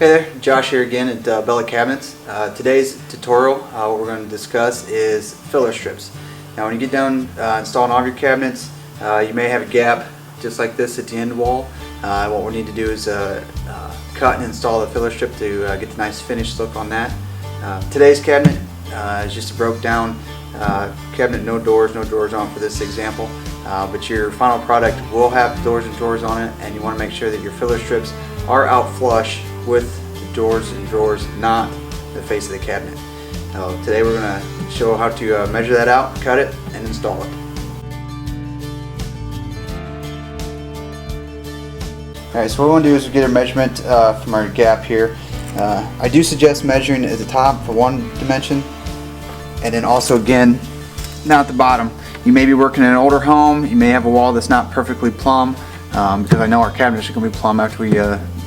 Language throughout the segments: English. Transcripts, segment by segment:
Hey there, Josh here again at Bella Cabinets. Today's tutorial, what we're going to discuss is filler strips. Now when you get done installing all of your cabinets, you may have a gap just like this at the end wall. What we need to do is cut and install the filler strip to get the nice finished look on that. Today's cabinet is just a broke down cabinet, no doors on for this example. But your final product will have doors and drawers on it, and you want to make sure that your filler strips are out flush with the doors and drawers, not the face of the cabinet. Today we're going to show how to measure that out, cut it, and install it. Alright, so what we want to do is get a measurement from our gap here. I do suggest measuring at the top for one dimension, and then also again, not at the bottom. You may be working in an older home, you may have a wall that's not perfectly plumb, because I know our cabinets are going to be plumb after we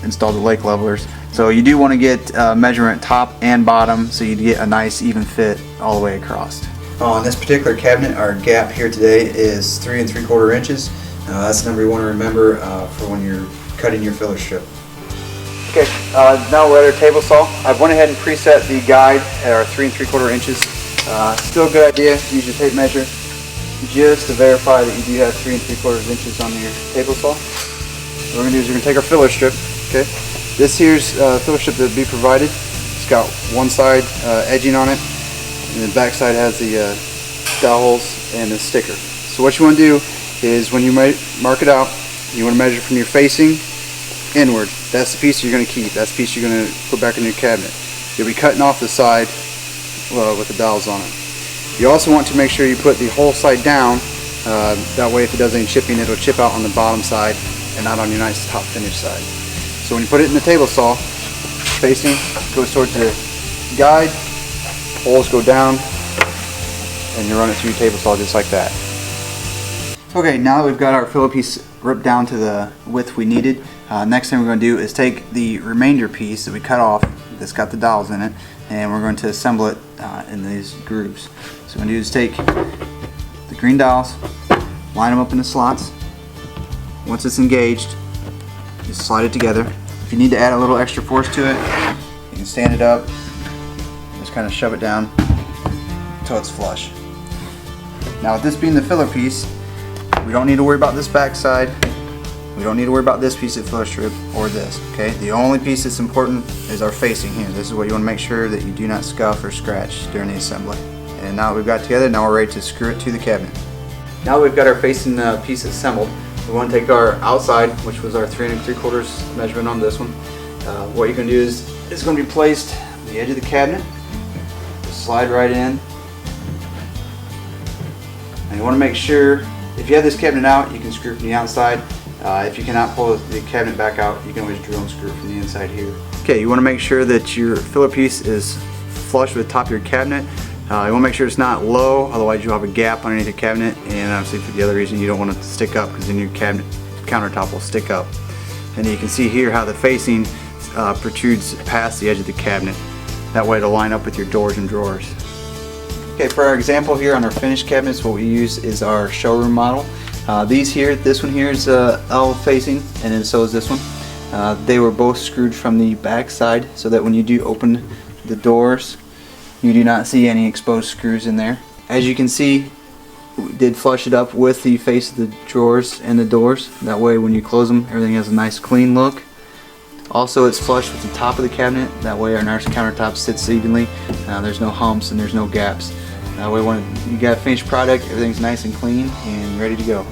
install the lake levelers. So you do want to get measurement top and bottom so you get a nice even fit all the way across. On this particular cabinet, our gap here today is 3 3/4 inches. That's the number you want to remember for when you're cutting your filler strip. Okay, now we're at our table saw. I've went ahead and preset the guide at our 3 3/4 inches. Still a good idea to use your tape measure just to verify that you do have 3 3/4 inches on your table saw. What we're going to do is we're going to take our filler strip. Okay, this here's filler strip that will be provided. It's got one side edging on it, and the back side has the dowel holes and the sticker. So what you want to do is when you mark it out, you want to measure from your facing inward. That's the piece you're going to keep. That's the piece you're going to put back in your cabinet. You'll be cutting off the side with the dowels on it. You also want to make sure you put the whole side down. That way if it does any chipping, it'll chip out on the bottom side and not on your nice top finish side. So when you put it in the table saw, facing goes towards the guide, holes go down, and you run it through your table saw just like that. Okay, now that we've got our filler piece ripped down to the width we needed, next thing we're going to do is take the remainder piece that we cut off that's got the dowels in it, and we're going to assemble it in these grooves. So what we're going to do is take the green dowels, line them up in the slots. Once it's engaged, just slide it together. If you need to add a little extra force to it, you can stand it up, just kind of shove it down until it's flush. Now with this being the filler piece, we don't need to worry about this back side. We don't need to worry about this piece of filler strip or this. Okay, the only piece that's important is our facing here. This is what you want to make sure that you do not scuff or scratch during the assembly. And now that we've got it together, now we're ready to screw it to the cabinet. Now that we've got our facing piece assembled, we want to take our outside, which was our 3 3/4 measurement on this one. What you're going to do is it's going to be placed on the edge of the cabinet. Just slide right in. And you want to make sure, if you have this cabinet out, you can screw from the outside. If you cannot pull the cabinet back out, you can always drill and screw from the inside here. Okay, you want to make sure that your filler piece is flush with the top of your cabinet. You want to make sure it's not low, otherwise you'll have a gap underneath your cabinet, and obviously for the other reason you don't want it to stick up, because then your cabinet countertop will stick up. And you can see here how the facing protrudes past the edge of the cabinet. That way it'll line up with your doors and drawers. Okay, for our example here on our finished cabinets, what we use is our showroom model. This one here is L facing, and then so is this one. They were both screwed from the back side so that when you do open the doors, you do not see any exposed screws in there. As you can see, we did flush it up with the face of the drawers and the doors. That way when you close them, everything has a nice clean look. Also, it's flush with the top of the cabinet. That way our nice countertop sits evenly. There's no humps and there's no gaps. That way when you got a finished product, everything's nice and clean and ready to go.